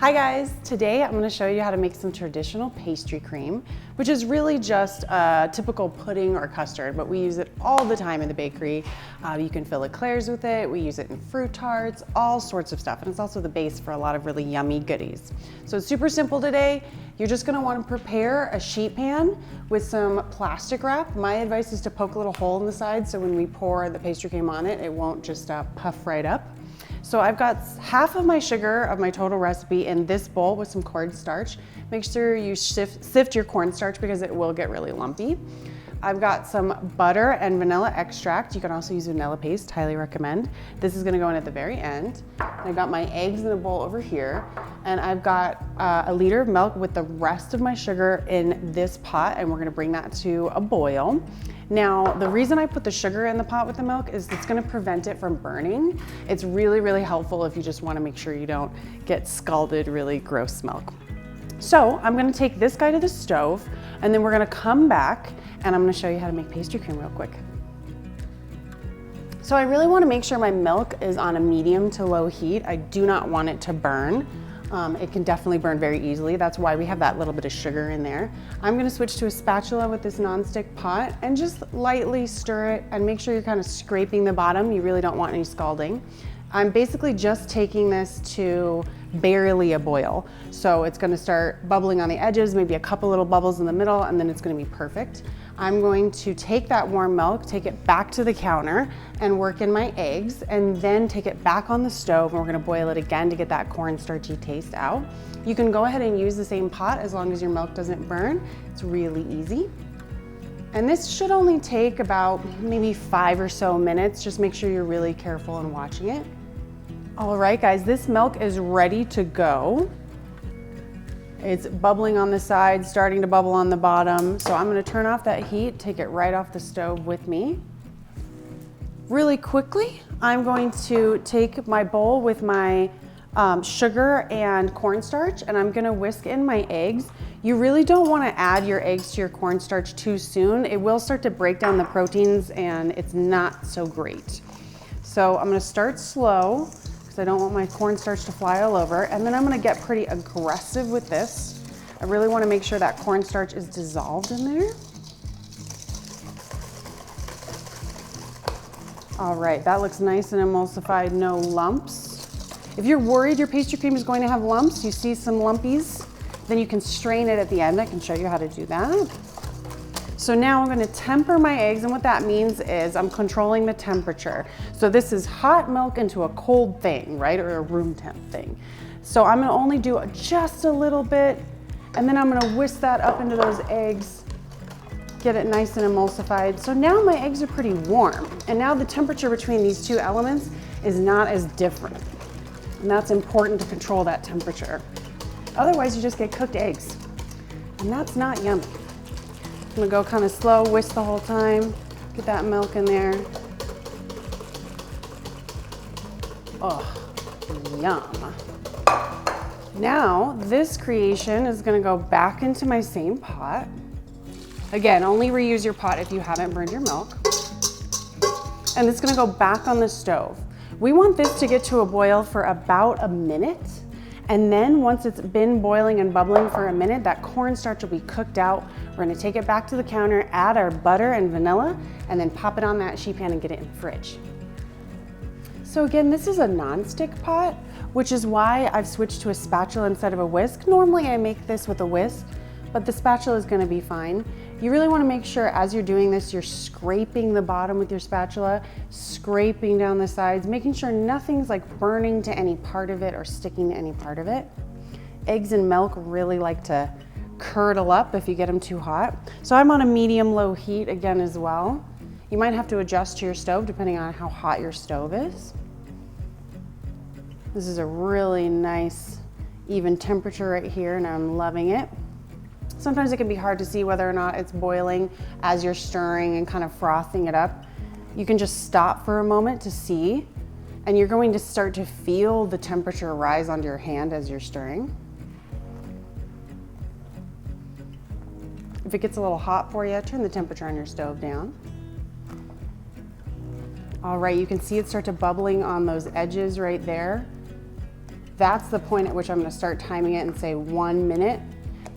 Hi guys, today I'm going to show you how to make some traditional pastry cream, which is really just a typical pudding or custard, but we use it all the time in the bakery. You can fill eclairs with it, we use it in fruit tarts, all sorts of stuff, and it's also the base for a lot of really yummy goodies. So it's super simple today. You're just going to want to prepare a sheet pan with some plastic wrap. My advice is to poke a little hole in the side so when we pour the pastry cream on it, it won't just puff right up. So I've got half of my sugar of my total recipe in this bowl with some cornstarch. Make sure you sift your cornstarch because it will get really lumpy. I've got some butter and vanilla extract. You can also use vanilla paste, highly recommend. This is gonna go in at the very end. I've got my eggs in a bowl over here, and I've got a liter of milk with the rest of my sugar in this pot, and we're gonna bring that to a boil. Now, the reason I put the sugar in the pot with the milk is it's gonna prevent it from burning. It's really, really helpful if you just wanna make sure you don't get scalded, really gross milk. So I'm gonna take this guy to the stove, and then we're gonna come back and I'm gonna show you how to make pastry cream real quick. So I really wanna make sure my milk is on a medium to low heat. I do not want it to burn. It can definitely burn very easily. That's why we have that little bit of sugar in there. I'm gonna switch to a spatula with this nonstick pot and just lightly stir it and make sure you're kind of scraping the bottom. You really don't want any scalding. I'm basically just taking this to barely a boil. So it's gonna start bubbling on the edges, maybe a couple little bubbles in the middle, and then it's gonna be perfect. I'm going to take that warm milk, take it back to the counter and work in my eggs, and then take it back on the stove, and we're gonna boil it again to get that cornstarchy taste out. You can go ahead and use the same pot as long as your milk doesn't burn. It's really easy. And this should only take about maybe 5 or so minutes. Just make sure you're really careful in watching it. All right, guys, this milk is ready to go. It's bubbling on the side, starting to bubble on the bottom. So I'm gonna turn off that heat, take it right off the stove with me. Really quickly, I'm going to take my bowl with my sugar and cornstarch, and I'm gonna whisk in my eggs. You really don't wanna add your eggs to your cornstarch too soon. It will start to break down the proteins and it's not so great. So I'm gonna start slow, I don't want my cornstarch to fly all over, and then I'm gonna get pretty aggressive with this. I really wanna make sure that cornstarch is dissolved in there. All right, that looks nice and emulsified, no lumps. If you're worried your pastry cream is going to have lumps, you see some lumpies, then you can strain it at the end. I can show you how to do that. So now I'm gonna temper my eggs, and what that means is I'm controlling the temperature. So this is hot milk into a cold thing, right? Or a room temp thing. So I'm gonna only do just a little bit, and then I'm gonna whisk that up into those eggs, get it nice and emulsified. So now my eggs are pretty warm, and now the temperature between these two elements is not as different. And that's important to control that temperature. Otherwise you just get cooked eggs, and that's not yummy. I'm gonna go kind of slow, whisk the whole time, get that milk in there. Oh, yum. Now, this creation is gonna go back into my same pot. Again, only reuse your pot if you haven't burned your milk. And it's gonna go back on the stove. We want this to get to a boil for about a minute. And then once it's been boiling and bubbling for a minute, that cornstarch will be cooked out. We're gonna take it back to the counter, add our butter and vanilla, and then pop it on that sheet pan and get it in the fridge. So again, this is a non-stick pot, which is why I've switched to a spatula instead of a whisk. Normally I make this with a whisk, but the spatula is gonna be fine. You really wanna make sure as you're doing this, you're scraping the bottom with your spatula, scraping down the sides, making sure nothing's like burning to any part of it or sticking to any part of it. Eggs and milk really like to curdle up if you get them too hot. So I'm on a medium-low heat again as well. You might have to adjust to your stove depending on how hot your stove is. This is a really nice, even temperature right here, and I'm loving it. Sometimes it can be hard to see whether or not it's boiling as you're stirring and kind of frothing it up. You can just stop for a moment to see, and you're going to start to feel the temperature rise onto your hand as you're stirring. If it gets a little hot for you, turn the temperature on your stove down. All right, you can see it start to bubbling on those edges right there. That's the point at which I'm gonna start timing it and say 1 minute.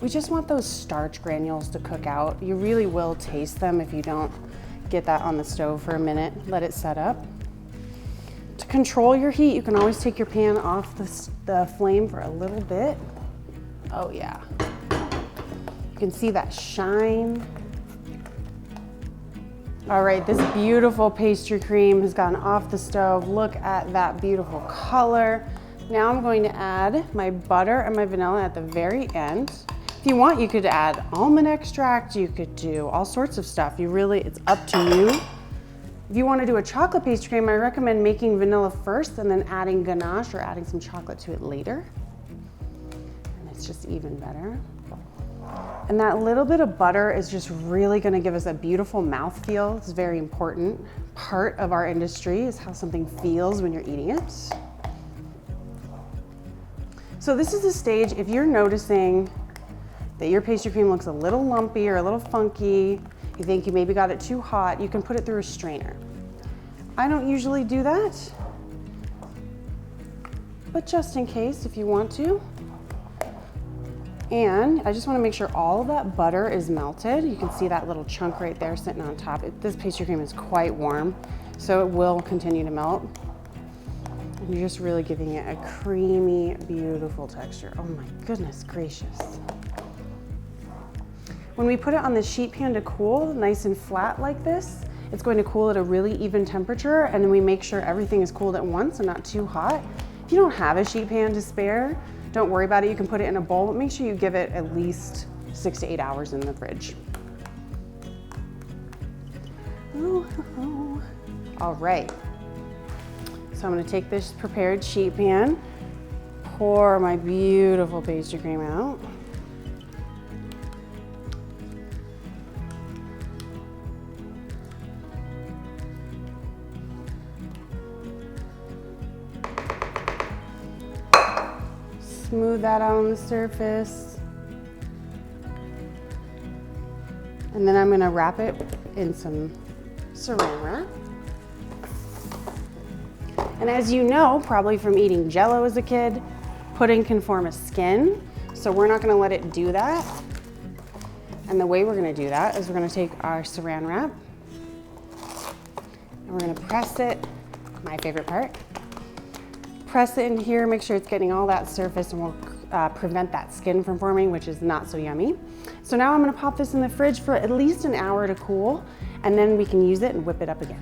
We just want those starch granules to cook out. You really will taste them if you don't get that on the stove for a minute. Let it set up. To control your heat, you can always take your pan off the flame for a little bit. Oh yeah. You can see that shine. All right, this beautiful pastry cream has gone off the stove. Look at that beautiful color. Now I'm going to add my butter and my vanilla at the very end. If you want, you could add almond extract, you could do all sorts of stuff. It's up to you. If you want to do a chocolate pastry cream, I recommend making vanilla first and then adding ganache or adding some chocolate to it later. And it's just even better. And that little bit of butter is just really going to give us a beautiful mouthfeel. It's a very important part of our industry, is how something feels when you're eating it. So this is the stage, if you're noticing that your pastry cream looks a little lumpy or a little funky, you think you maybe got it too hot, you can put it through a strainer. I don't usually do that, but just in case, if you want to. And I just want to make sure all of that butter is melted. You can see that little chunk right there sitting on top. This pastry cream is quite warm, so it will continue to melt. And you're just really giving it a creamy, beautiful texture. Oh my goodness gracious. When we put it on the sheet pan to cool, nice and flat like this, it's going to cool at a really even temperature, and then we make sure everything is cooled at once and not too hot. If you don't have a sheet pan to spare, don't worry about it. You can put it in a bowl, but make sure you give it at least 6 to 8 hours in the fridge. All right. So I'm gonna take this prepared sheet pan, pour my beautiful pastry cream out. Smooth that out on the surface. And then I'm gonna wrap it in some saran wrap. And as you know, probably from eating Jell-O as a kid, pudding can form a skin. So we're not gonna let it do that. And the way we're gonna do that is we're gonna take our saran wrap and we're gonna press it, my favorite part. Press it in here, make sure it's getting all that surface, and we'll prevent that skin from forming, which is not so yummy. So now I'm gonna pop this in the fridge for at least an hour to cool, and then we can use it and whip it up again.